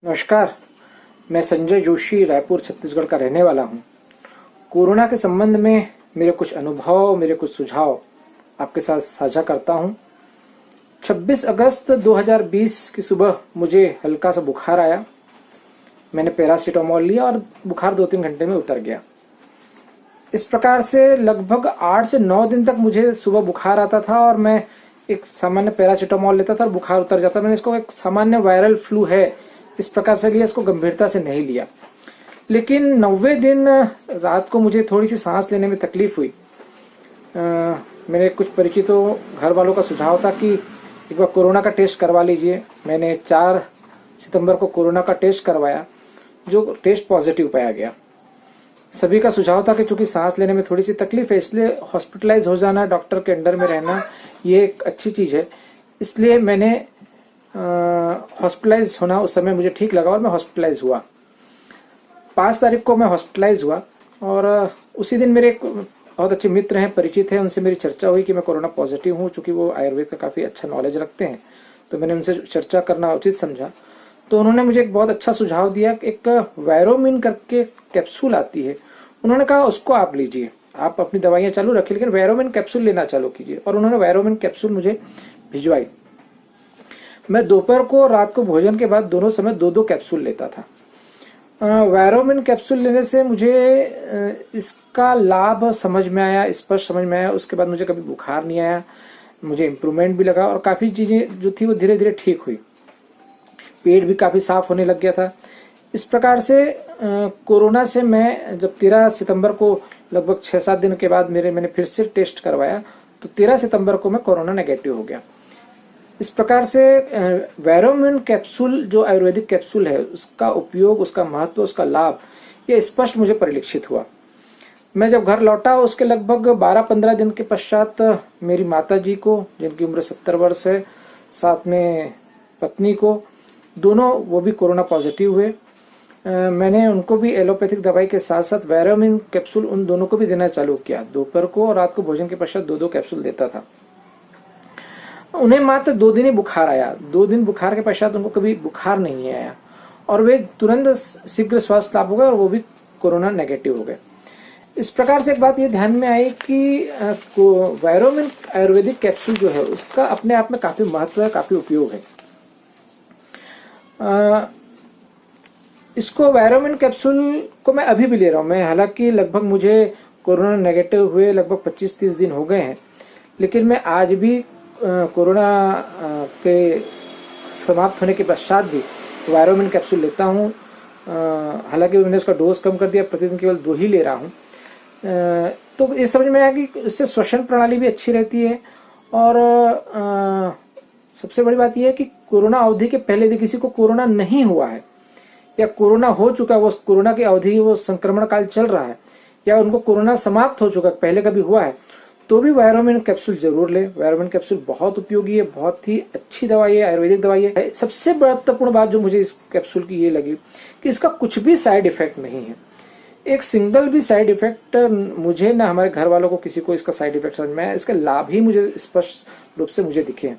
नमस्कार, मैं संजय जोशी रायपुर छत्तीसगढ़ का रहने वाला हूँ। कोरोना के संबंध में मेरे कुछ अनुभव, मेरे कुछ सुझाव आपके साथ साझा करता हूँ। 26 अगस्त 2020 की सुबह मुझे हल्का सा बुखार आया। मैंने पैरासीटामोल लिया और बुखार 2-3 घंटे में उतर गया। इस प्रकार से लगभग 8 से 9 दिन तक मुझे सुबह बुखार आता था और मैं एक सामान्य पैरासीटामोल लेता था और बुखार उतर जाता। मैंने इसको एक सामान्य वायरल फ्लू है इस प्रकार से लिया, इसको गंभीरता से नहीं लिया। लेकिन 90 दिन रात को मुझे थोड़ी सी सांस लेने में तकलीफ हुई। मेरे कुछ परिचितों, घर वालों का सुझाव था कि एक बार कोरोना का टेस्ट करवा लीजिए। मैंने 4 सितंबर को कोरोना का टेस्ट करवाया, जो टेस्ट पॉजिटिव पाया गया। सभी का सुझाव था कि चूंकि सांस लेने में थोड़ी सी तकलीफ है, इसलिए हॉस्पिटलाइज हो जाना, डॉक्टर के अंडर में रहना, ये एक अच्छी चीज है। इसलिए मैंने हॉस्पिटलाइज होना उस समय मुझे ठीक लगा और मैं हॉस्पिटलाइज हुआ। 5 तारीख को मैं हॉस्पिटलाइज हुआ और उसी दिन मेरे एक बहुत अच्छे मित्र हैं, परिचित हैं, उनसे मेरी चर्चा हुई कि मैं कोरोना पॉजिटिव हूँ। चूंकि वो आयुर्वेद का काफी अच्छा नॉलेज रखते हैं, तो मैंने उनसे चर्चा करना उचित समझा। तो उन्होंने मुझे एक बहुत अच्छा सुझाव दिया कि एक वायरोमिन करके कैप्सूल आती है। उन्होंने कहा उसको आप लीजिए, आप अपनी दवाइयां चालू रखिए लेकिन वायरोमिन कैप्सूल लेना चालू कीजिए। और उन्होंने वायरोमिन कैप्सूल मुझे भिजवाई। मैं दोपहर को, रात को भोजन के बाद दोनों समय 2-2 कैप्सूल लेता था। वायरोमिन कैप्सूल लेने से मुझे इसका लाभ समझ में आया, स्पष्ट समझ में आया। उसके बाद मुझे कभी बुखार नहीं आया, मुझे इम्प्रूवमेंट भी लगा और काफी चीजें जो थी वो धीरे धीरे ठीक हुई। पेट भी काफी साफ होने लग गया था। इस प्रकार से कोरोना से मैं जब 13 सितंबर को लगभग 6-7 दिन के बाद मैंने फिर से टेस्ट करवाया, तो 13 सितंबर को मैं कोरोना नेगेटिव हो गया। इस प्रकार से वायरोमिन कैप्सूल जो आयुर्वेदिक कैप्सूल है, उसका उपयोग, उसका महत्व, उसका लाभ, ये स्पष्ट मुझे परिलक्षित हुआ। मैं जब घर लौटा उसके लगभग 12-15 दिन के पश्चात मेरी माता जी को, जिनकी उम्र 70 वर्ष है, साथ में पत्नी को, दोनों वो भी कोरोना पॉजिटिव हुए। मैंने उनको भी एलोपैथिक दवाई के साथ साथ वायरोमिन कैप्सूल उन दोनों को भी देना चालू किया। दोपहर को और रात को भोजन के पश्चात 2-2 कैप्सूल देता था। उन्हें मात्र 2 दिन ही बुखार आया। 2 दिन बुखार के पश्चात उनको कभी बुखार नहीं आया और वे तुरंत शीघ्र स्वास्थ्य लाभ हो गए और वो भी कोरोना नेगेटिव हो गए। इस प्रकार से एक बात ये ध्यान में आई कि वायरोमिन आयुर्वेदिक कैप्सूल जो है उसका अपने आप में काफी महत्व है, काफी उपयोग है। इसको वायरोमिन कैप्सूल को मैं अभी भी ले रहा हूं। मैं हालांकि लगभग मुझे कोरोना नेगेटिव हुए लगभग 25-30 दिन हो गए हैं, लेकिन मैं आज भी कोरोना के समाप्त होने के पश्चात भी वायरोमिन कैप्सूल लेता हूं। हालांकि मैंने उसका डोज कम कर दिया, प्रतिदिन केवल 2 ही ले रहा हूं। तो ये समझ में आया कि इससे श्वसन प्रणाली भी अच्छी रहती है और सबसे बड़ी बात यह है कि कोरोना अवधि के पहले यदि किसी को कोरोना नहीं हुआ है या कोरोना हो चुका, वो कोरोना की अवधि, वो संक्रमण काल चल रहा है, या उनको कोरोना समाप्त हो चुका, पहले कभी हुआ है, तो भी वायरोमिन कैप्सूल जरूर ले। वायरोमिन कैप्सूल बहुत उपयोगी है, बहुत ही अच्छी दवाई है, आयुर्वेदिक दवाई है। सबसे महत्वपूर्ण बात जो मुझे इस कैप्सूल की ये लगी कि इसका कुछ भी साइड इफेक्ट नहीं है। एक सिंगल भी साइड इफेक्ट मुझे, ना हमारे घर वालों को, किसी को इसका साइड इफेक्ट समझ में आया। इसके लाभ ही मुझे स्पष्ट रूप से मुझे दिखे हैं।